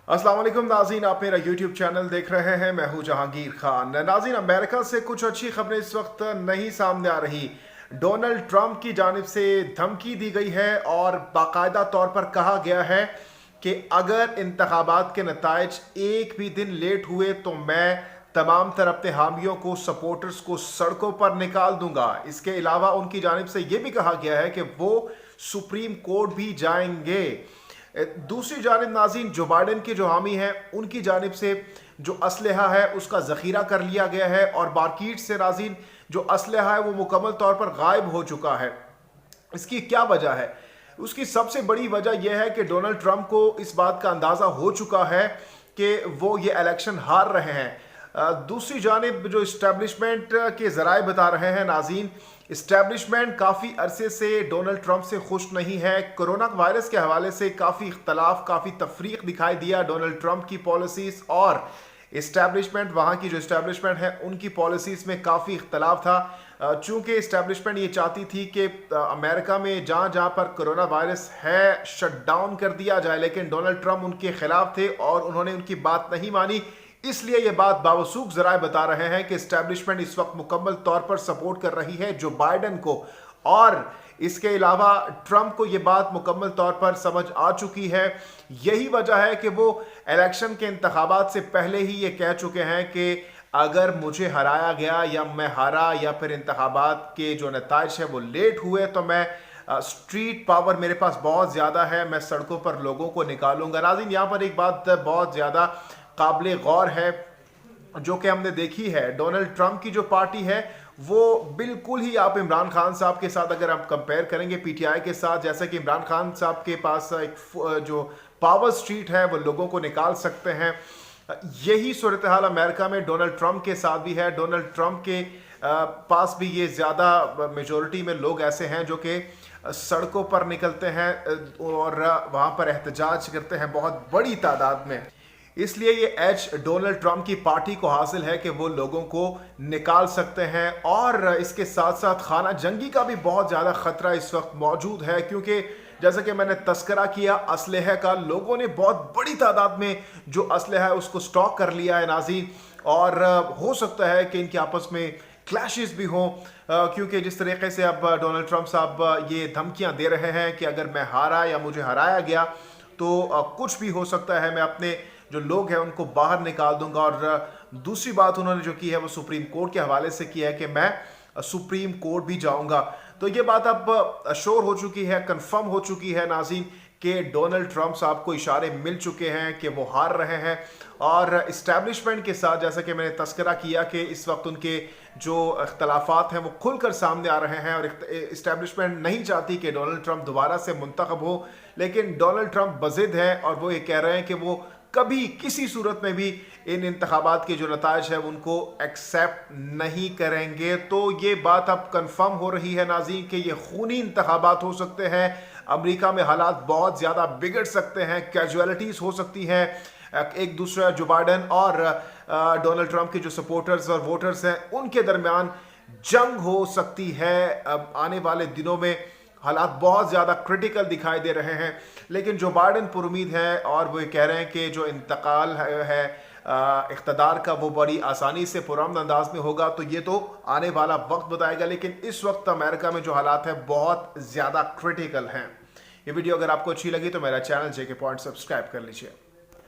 अस्सलाम वालेकुम नाज़रीन, आप मेरा यूट्यूब चैनल देख रहे हैं। मैं हूं जहांगीर खान। नाज़रीन, अमेरिका से कुछ अच्छी खबरें इस वक्त नहीं सामने आ रही। डोनाल्ड ट्रंप की जानिब से धमकी दी गई है और बाकायदा तौर पर कहा गया है कि अगर इंतखाबात के नताइज एक भी दिन लेट हुए तो मैं तमाम तरह अपने हामियों को, सपोर्टर्स को सड़कों पर निकाल दूंगा। इसके अलावा उनकी जानिब से यह भी कहा गया है कि वो सुप्रीम कोर्ट भी जाएंगे। दूसरी जानिब नाज़रीन, जो बाइडेन के जो हामी हैं उनकी जानिब से जो असलहा है उसका ज़ख़ीरा कर लिया गया है और मार्केट से नाज़रीन जो असलहा है वो मुकम्मल तौर पर गायब हो चुका है। इसकी क्या वजह है? उसकी सबसे बड़ी वजह यह है कि डोनाल्ड ट्रंप को इस बात का अंदाज़ा हो चुका है कि वो ये इलेक्शन हार रहे हैं। दूसरी जानिब जो इस्टेब्लिशमेंट के ज़राए बता रहे हैं नाज़रीन, इस्टेब्लिशमेंट काफ़ी अरसे से डोनाल्ड ट्रंप से खुश नहीं है। कोरोना वायरस के हवाले से काफ़ी इख्तलाफ, काफ़ी तफरीक दिखाई दिया डोनाल्ड ट्रंप की पॉलिसीज़ और इस्टेब्लिशमेंट, वहाँ की जो इस्टेब्लिशमेंट है उनकी पॉलिसीज़ में काफ़ी इख्तलाफ था। चूँकि इस्टेब्लिशमेंट ये चाहती थी कि अमेरिका में जहाँ जहाँ पर कोरोना वायरस है शट डाउन कर दिया जाए, लेकिन डोनाल्ड ट्रंप उनके खिलाफ थे और उन्होंने उनकी बात नहीं मानी। इसलिए ये बात बावसूख ज़राए बता रहे हैं कि इस्टेब्लिशमेंट इस वक्त मुकम्मल तौर पर सपोर्ट कर रही है जो बाइडेन को, और इसके अलावा ट्रंप को ये बात मुकम्मल तौर पर समझ आ चुकी है। यही वजह है कि वो इलेक्शन के इंतखाबात से पहले ही ये कह चुके हैं कि अगर मुझे हराया गया या मैं हारा या फिर इंतखाबात के जो नताइज है वो लेट हुए तो मैं स्ट्रीट पावर मेरे पास बहुत ज़्यादा है, मैं सड़कों पर लोगों को निकालूंगा। नाज़रीन, यहाँ पर एक बात बहुत ज़्यादा काबिल गौर है जो कि हमने देखी है। डोनाल्ड ट्रंप की जो पार्टी है वो बिल्कुल ही, आप इमरान खान साहब के साथ अगर आप कंपेयर करेंगे पीटीआई के साथ, जैसे कि इमरान खान साहब के पास एक जो पावर स्ट्रीट है वो लोगों को निकाल सकते हैं, यही सूरत हाल अमेरिका में डोनाल्ड ट्रंप के साथ भी है। डोनाल्ड ट्रंप के पास भी ये ज़्यादा मेजॉरिटी में लोग ऐसे हैं जो कि सड़कों पर निकलते हैं और वहाँ पर एहतजाज करते हैं बहुत बड़ी तादाद में। इसलिए ये एज डोनाल्ड ट्रंप की पार्टी को हासिल है कि वो लोगों को निकाल सकते हैं। और इसके साथ साथ खाना जंगी का भी बहुत ज़्यादा ख़तरा इस वक्त मौजूद है, क्योंकि जैसा कि मैंने तस्करा किया असलहे का, लोगों ने बहुत बड़ी तादाद में जो असलहा है उसको स्टॉक कर लिया है नाज़रीन, और हो सकता है कि इनके आपस में क्लैशेस भी हों, क्योंकि जिस तरीके से अब डोनाल्ड ट्रंप साहब ये धमकियां दे रहे हैं कि अगर मैं हारा या मुझे हराया गया तो कुछ भी हो सकता है, मैं अपने जो लोग हैं उनको बाहर निकाल दूंगा। और दूसरी बात उन्होंने जो की है वो सुप्रीम कोर्ट के हवाले से की है कि मैं सुप्रीम कोर्ट भी जाऊंगा। तो ये बात अब अश्योर हो चुकी है, कंफर्म हो चुकी है नाज़रीन कि डोनाल्ड ट्रंप साहब को इशारे मिल चुके हैं कि वो हार रहे हैं। और इस्टेब्लिशमेंट के साथ, जैसा कि मैंने तस्करा किया कि इस वक्त उनके जो इख्तलाफात हैं वो खुलकर सामने आ रहे हैं और इस्टेब्लिशमेंट नहीं चाहती कि डोनाल्ड ट्रंप दोबारा से मुंतखब हो, लेकिन डोनाल्ड ट्रंप बज़िद है और वो ये कह रहे हैं कि वो कभी किसी सूरत में भी इन इंतखाबात के जो नताइज है उनको एक्सेप्ट नहीं करेंगे। तो ये बात अब कंफर्म हो रही है नाज़रीन कि ये खूनी इंतखाबात हो सकते हैं, अमेरिका में हालात बहुत ज़्यादा बिगड़ सकते हैं, कैजुअलिटीज़ हो सकती हैं, एक दूसरा जो बाइडेन और डोनाल्ड ट्रंप के जो सपोर्टर्स और वोटर्स हैं उनके दरमियान जंग हो सकती है। अब आने वाले दिनों में हालात बहुत ज़्यादा क्रिटिकल दिखाई दे रहे हैं, लेकिन जो बाइडेन पुरुमीद है और वो कह रहे हैं कि जो इंतकाल है इख्तदार का वो बड़ी आसानी से पुरअमन अंदाज में होगा। तो ये तो आने वाला वक्त बताएगा, लेकिन इस वक्त अमेरिका में जो हालात है बहुत ज़्यादा क्रिटिकल हैं। ये वीडियो अगर आपको अच्छी लगी तो मेरा चैनल जेके पॉइंट सब्सक्राइब कर लीजिए।